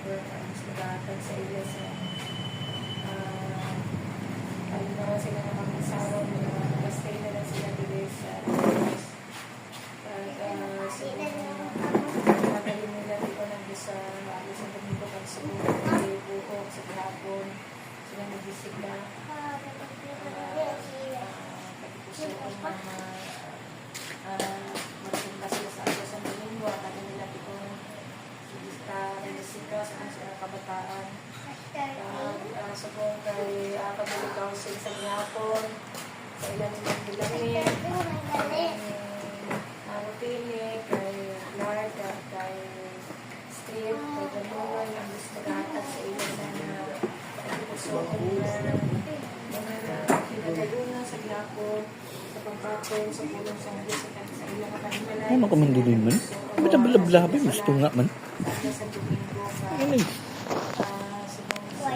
Domingo, tapos nag-aatag sa ila sa ano naman sila na pang-asawa, basta na lang sila dili sa magaling nila dito nag-isa sa Domingo pag sa buhok, sa hapon, sila nag-isika. Pagkikusin ko magpunta sila sa aso sa Domingo at ano nila dito nag-isika sa mga kabataan. So kung kay pag-alikaw sila sa hapon, sa ilan nilang bilangin, Rutini, kay Clark, kay Street, kay Ganuan, ang gusto mag-aatag sa ilan na nagpupusokan na pinagayunan sa hapon, sa pagpapon, sa pulong sa Diyos, sa ilan na kanila. Ano ka man din man? Ba't ang bilablabi? Gusto nga man. Sa Domingo, Ano eh? sa